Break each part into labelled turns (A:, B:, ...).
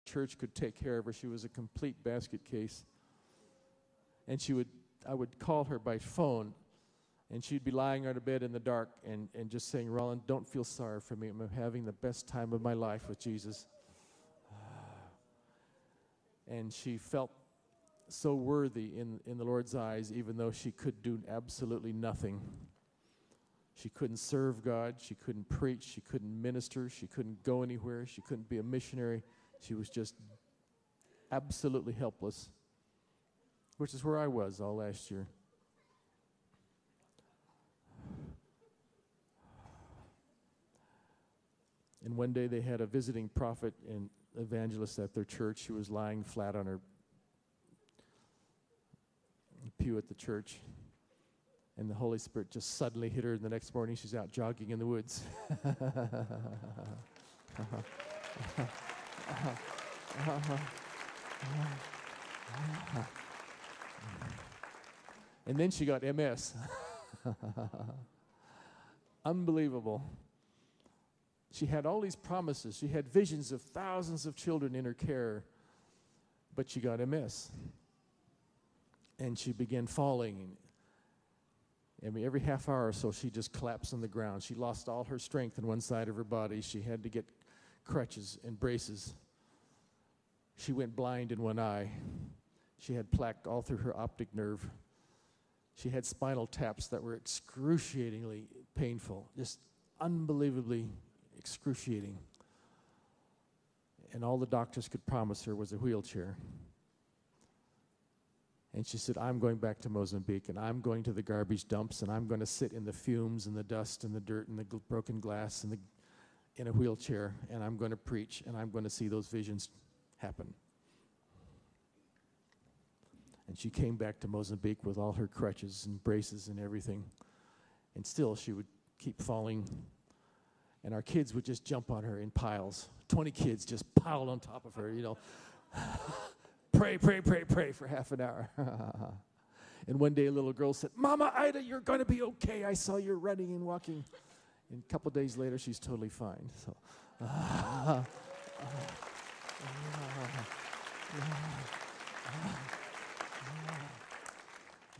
A: church could take care of her. She was a complete basket case. And I would call her by phone, and she'd be lying on her bed in the dark and just saying, Roland, don't feel sorry for me. I'm having the best time of my life with Jesus. And she felt so worthy in the Lord's eyes, even though she could do absolutely nothing. She couldn't serve God. She couldn't preach. She couldn't minister. She couldn't go anywhere. She couldn't be a missionary. She was just absolutely helpless, which is where I was all last year. And one day they had a visiting prophet and evangelist at their church. She was lying flat on her pew at the church. And the Holy Spirit just suddenly hit her, and the next morning she's out jogging in the woods. And then she got MS. Unbelievable. She had all these promises. She had visions of thousands of children in her care, but she got MS. And she began falling. Every half hour or so, she just collapsed on the ground. She lost all her strength in one side of her body. She had to get crutches and braces. She went blind in one eye. She had plaque all through her optic nerve. She had spinal taps that were excruciatingly painful, just unbelievably excruciating. And all the doctors could promise her was a wheelchair. And she said, I'm going back to Mozambique, and I'm going to the garbage dumps, and I'm going to sit in the fumes and the dust and the dirt and the broken glass and in a wheelchair, and I'm going to preach, and I'm going to see those visions happen. And she came back to Mozambique with all her crutches and braces and everything. And still she would keep falling. And our kids would just jump on her in piles. 20 kids just piled on top of her, Pray, pray, pray, pray for half an hour. And one day a little girl said, Mama Ida, you're going to be okay. I saw you running and walking. And a couple days later, she's totally fine. So,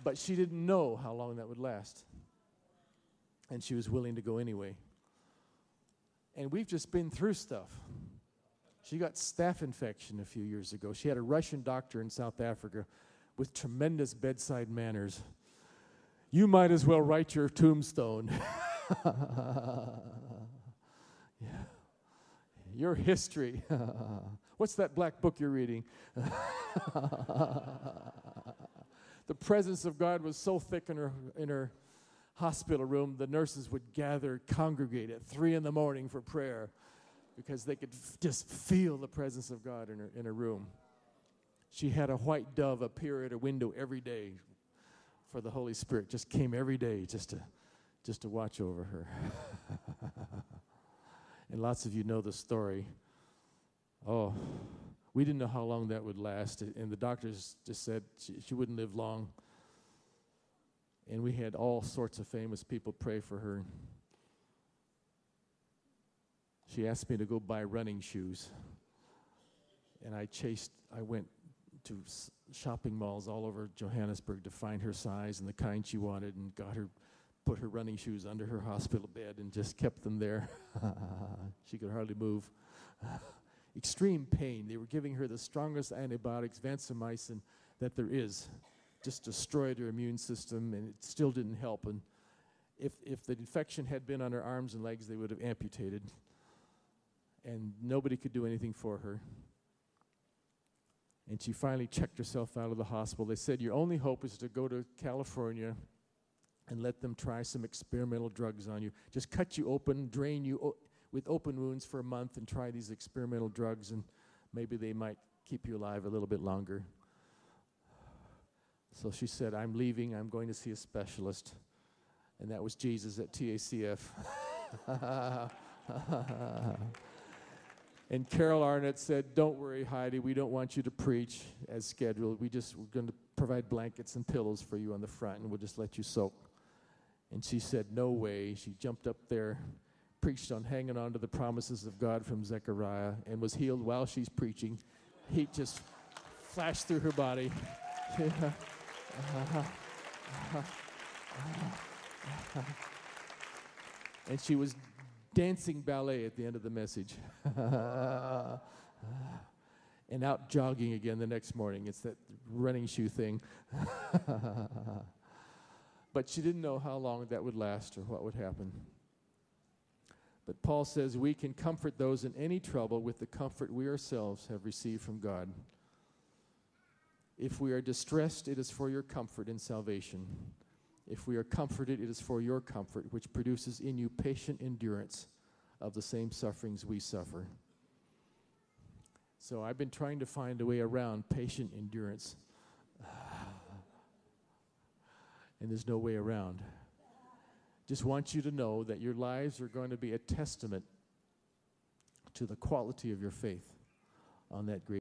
A: but she didn't know how long that would last. And she was willing to go anyway. And we've just been through stuff. She got staph infection a few years ago. She had a Russian doctor in South Africa with tremendous bedside manners. You might as well write your tombstone. Yeah. Your history. What's that black book you're reading? The presence of God was so thick in her hospital room, the nurses would congregate at 3 a.m. for prayer because they could just feel the presence of God in her room. She had a white dove appear at her window every day for the Holy Spirit. Just came every day just to watch over her. And lots of you know the story. Oh, we didn't know how long that would last, and the doctors just said she wouldn't live long. And we had all sorts of famous people pray for her. She asked me to go buy running shoes. And I went to shopping malls all over Johannesburg to find her size and the kind she wanted, and put her running shoes under her hospital bed and just kept them there. She could hardly move. Extreme pain. They were giving her the strongest antibiotics, vancomycin, that there is. Just destroyed her immune system, and it still didn't help. And if the infection had been on her arms and legs, they would have amputated. And nobody could do anything for her. And she finally checked herself out of the hospital. They said, your only hope is to go to California and let them try some experimental drugs on you. Just cut you open, drain you with open wounds for a month, and try these experimental drugs, and maybe they might keep you alive a little bit longer. So she said, I'm leaving. I'm going to see a specialist. And that was Jesus at TACF. And Carol Arnott said, don't worry, Heidi. We don't want you to preach as scheduled. We're going to provide blankets and pillows for you on the front, and we'll just let you soak. And she said, no way. She jumped up there, preached on hanging on to the promises of God from Zechariah, and was healed while she's preaching. heat just flashed through her body. And she was dancing ballet at the end of the message. And out jogging again the next morning. It's that running shoe thing. But she didn't know how long that would last or what would happen. But Paul says we can comfort those in any trouble with the comfort we ourselves have received from God. If we are distressed, it is for your comfort in salvation. If we are comforted, it is for your comfort, which produces in you patient endurance of the same sufferings we suffer. So I've been trying to find a way around patient endurance. And there's no way around. Just want you to know that your lives are going to be a testament to the quality of your faith on that great